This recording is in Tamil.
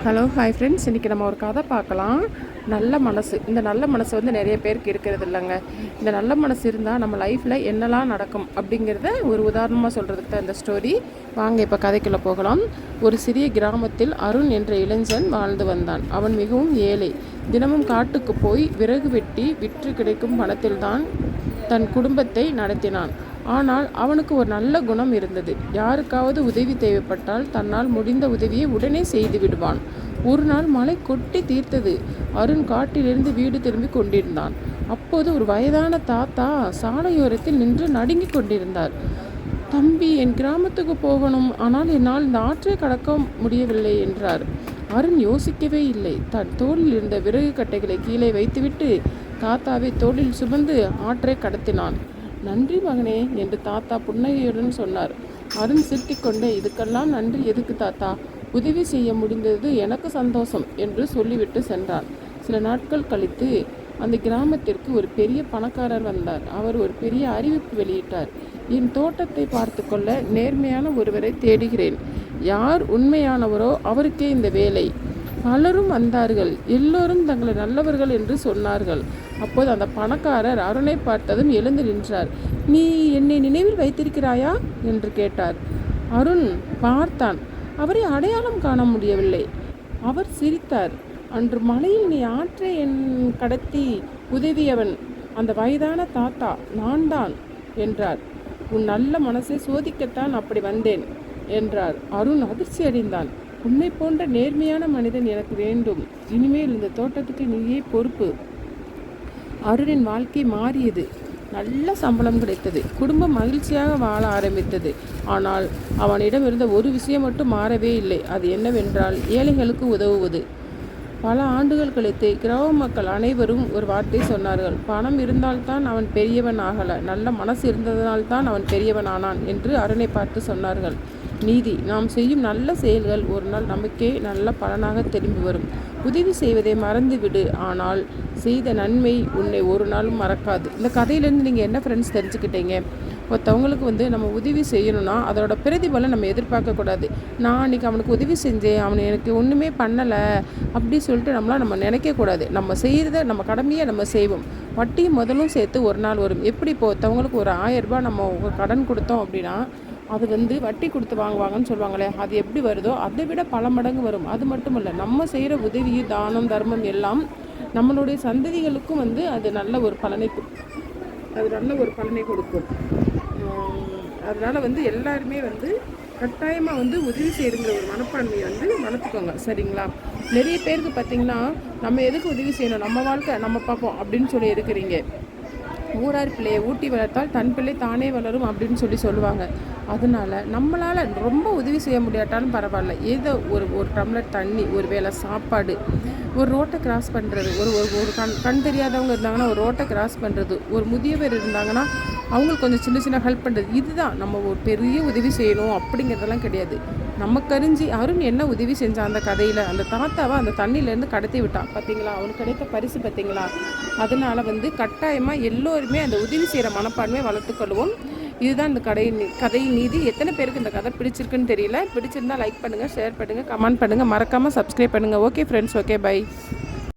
ஹலோ ஹாய் ஃப்ரெண்ட்ஸ், இன்றைக்கி நம்ம ஒரு கதை பார்க்கலாம். நல்ல மனசு. இந்த நல்ல மனசு வந்து நிறைய பேருக்கு இருக்கிறது இல்லைங்க. இந்த நல்ல மனசு இருந்தால் நம்ம லைஃப்பில் என்னெல்லாம் நடக்கும் அப்படிங்கிறத ஒரு உதாரணமாக சொல்கிறதுக்கு தான் இந்த ஸ்டோரி. வாங்க இப்போ கதைக்குள்ளே போகலாம். ஒரு சிறிய கிராமத்தில் அருண் என்ற இளைஞன் வாழ்ந்து வந்தான். அவன் மிகவும் ஏழை. தினமும் காட்டுக்கு போய் விறகு வெட்டி விற்று கிடைக்கும் பணத்தில்தான் தன் குடும்பத்தை நடத்தினான். ஆனால் அவனுக்கு ஒரு நல்ல குணம் இருந்தது. யாருக்காவது உதவி தேவைப்பட்டால் தன்னால் முடிந்த உதவியை உடனே செய்து விடுவான். ஒரு நாள் மழை கொட்டி தீர்த்தது. அருண் காட்டிலிருந்து வீடு திரும்பி கொண்டிருந்தான். அப்போது ஒரு வயதான தாத்தா சாலையோரத்தில் நின்று நடுங்கிக் கொண்டிருந்தார். தம்பி, என் கிராமத்துக்கு போகணும், ஆனால் என்னால் இந்த ஆற்றை கடக்க முடியவில்லை என்றார். அருண் யோசிக்கவே இல்லை. தன் தோளில் இருந்த விறகு கட்டைகளை கீழே வைத்துவிட்டு தாத்தாவை தோளில் சுமந்து ஆற்றை கடத்தினான். நன்றி மகனே என்று தாத்தா புன்னகையுடன் சொன்னார். அருண் சிரித்துக்கொண்டே, இதுக்கெல்லாம் நன்றி எதுக்கு தாத்தா? உதவி செய்ய முடிந்தது எனக்கு சந்தோஷம் என்று சொல்லிவிட்டு சென்றான். சில நாட்கள் கழித்து அந்த கிராமத்திற்கு ஒரு பெரிய பணக்காரர் வந்தார். அவர் ஒரு பெரிய அறிவிப்பு வெளியிட்டார். என் தோட்டத்தை பார்த்து கொள்ள நேர்மையான ஒருவரை தேடுகிறேன். யார் உண்மையானவரோ அவருக்கே இந்த வேலை. பலரும் வந்தார்கள். எல்லோரும் தங்களை நல்லவர்கள் என்று சொன்னார்கள். அப்போது அந்த பணக்காரர் அருணை பார்த்ததும் எழுந்து நின்றார். நீ என்னை நினைவில் வைத்திருக்கிறாயா என்று கேட்டார். அருண் பார்த்தான். அவரை அடையாளம் காண முடியவில்லை. அவர் சிரித்தார். அன்று மலையில் நீ ஆற்றை கடத்தி உதவியவன் அந்த வயதான தாத்தா நான் தான் என்றார். உன் நல்ல மனசை சோதிக்கத்தான் அப்படி வந்தேன் என்றார். அருண் அதிர்ச்சி அடைந்தான். உன்னை போன்ற நேர்மையான மனிதன் எனக்கு வேண்டும். இனிமேல் இந்த தோட்டத்துக்கு நீயே பொறுப்பு. அருணின் வாழ்க்கை மாறியது. நல்ல சம்பளம் கிடைத்தது. குடும்பம் மகிழ்ச்சியாக வாழ ஆரம்பித்தது. ஆனால் அவனிடம் இருந்த ஒரு விஷயம் மட்டும் மாறவே இல்லை. அது என்னவென்றால் ஏழைகளுக்கு உதவுவது. பல ஆண்டுகள் கழித்து கிராம மக்கள் அனைவரும் ஒரு வார்த்தை சொன்னார்கள். பணம் இருந்தால்தான் அவன் பெரியவன் ஆகல, நல்ல மனசு இருந்ததனால்தான் அவன் பெரியவன் ஆனான் என்று அருணை பார்த்து சொன்னார்கள். நீதி. நாம் செய்யும் நல்ல செயல்கள் ஒரு நாள் நமக்கே நல்ல பலனாக திரும்பி வரும். உதவி செய்வதை மறந்துவிடு, ஆனால் செய்த நன்மை உன்னை ஒரு நாளும் மறக்காது. இந்த கதையிலேருந்து நீங்கள் என்ன ஃப்ரெண்ட்ஸ் தெரிஞ்சுக்கிட்டீங்க? ஒருத்தவங்களுக்கு நம்ம உதவி செய்யணும்னா அதோட பிரதிபலன் நம்ம எதிர்பார்க்கக்கூடாது. நான் அன்றைக்கி அவனுக்கு உதவி செஞ்சேன், அவனை எனக்கு ஒன்றுமே பண்ணலை அப்படி சொல்லிட்டு நம்ம நினைக்கக்கூடாது. நம்ம செய்கிறத நம்ம கடமையை நம்ம செய்வோம். வட்டியும் முதலும் சேர்த்து ஒரு நாள் வரும். எப்படி இப்போ ஒருத்தவங்களுக்கு ஒரு 1000 ரூபாய் நம்ம கடன் கொடுத்தோம் அப்படின்னா அது வட்டி கொடுத்து வாங்குவாங்கன்னு சொல்லுவாங்களே, அது எப்படி வருதோ அதை விட பல மடங்கு வரும். அது மட்டும் இல்லை, நம்ம செய்கிற உதவி, தானம், தர்மம் எல்லாம் நம்மளுடைய சந்ததிகளுக்கும் அது நல்ல ஒரு பலனை கொடுக்கும். அதனால் எல்லாருமே கட்டாயமாக உதவி செய்யுங்கிற ஒரு மனப்பான்மையை வளர்த்துக்கோங்க, சரிங்களா? நிறைய பேருக்கு பார்த்திங்கன்னா, நம்ம எதுக்கு உதவி செய்யணும், நம்ம வாழ்க்கை நம்ம பார்ப்போம் அப்படின்னு சொல்லி இருக்கிறீங்க. ஊரார் பிள்ளையை ஊட்டி வளர்த்தால் தன் பிள்ளை தானே வளரும் அப்படின்னு சொல்லுவாங்க. அதனால நம்மளால் ரொம்ப உதவி செய்ய முடியாட்டாலும் பரவாயில்ல, ஏதோ ஒரு டம்ளர் தண்ணி, ஒரு வேளை சாப்பாடு, ஒரு ரோட்டை கிராஸ் பண்ணுறது, ஒரு கண் தெரியாதவங்க இருந்தாங்கன்னா ஒரு ரோட்டை கிராஸ் பண்ணுறது, ஒரு முதியவர் இருந்தாங்கன்னா அவங்களுக்கு கொஞ்சம் சின்ன சின்ன ஹெல்ப் பண்ணுறது. இதுதான் நம்ம ஒரு பெரிய உதவி செய்யணும் அப்படிங்கிறதெல்லாம் கிடையாது. நமக்கு அறிஞ்சு அருண் என்ன உதவி செஞ்சான் அந்த கதையில்? அந்த தாத்தாவை அந்த தண்ணியிலேருந்து கடத்தி விட்டான். பார்த்தீங்களா, அவனுக்கு கிடைத்த பரிசு பார்த்தீங்களா? அதனால் கட்டாயமாக எல்லோருமே அந்த உதவி செய்கிற மனப்பான்மையை வளர்த்துக்கொள்வோம். இதுதான் இந்த கதையின் நீதி. எத்தனை பேருக்கு இந்த கதை பிடிச்சிருக்குன்னு தெரியல. பிடிச்சிருந்தால் லைக் பண்ணுங்கள், ஷேர் பண்ணுங்கள், கமெண்ட் பண்ணுங்கள், மறக்காமல் சப்ஸ்கிரைப் பண்ணுங்கள். Okay friends, okay, by.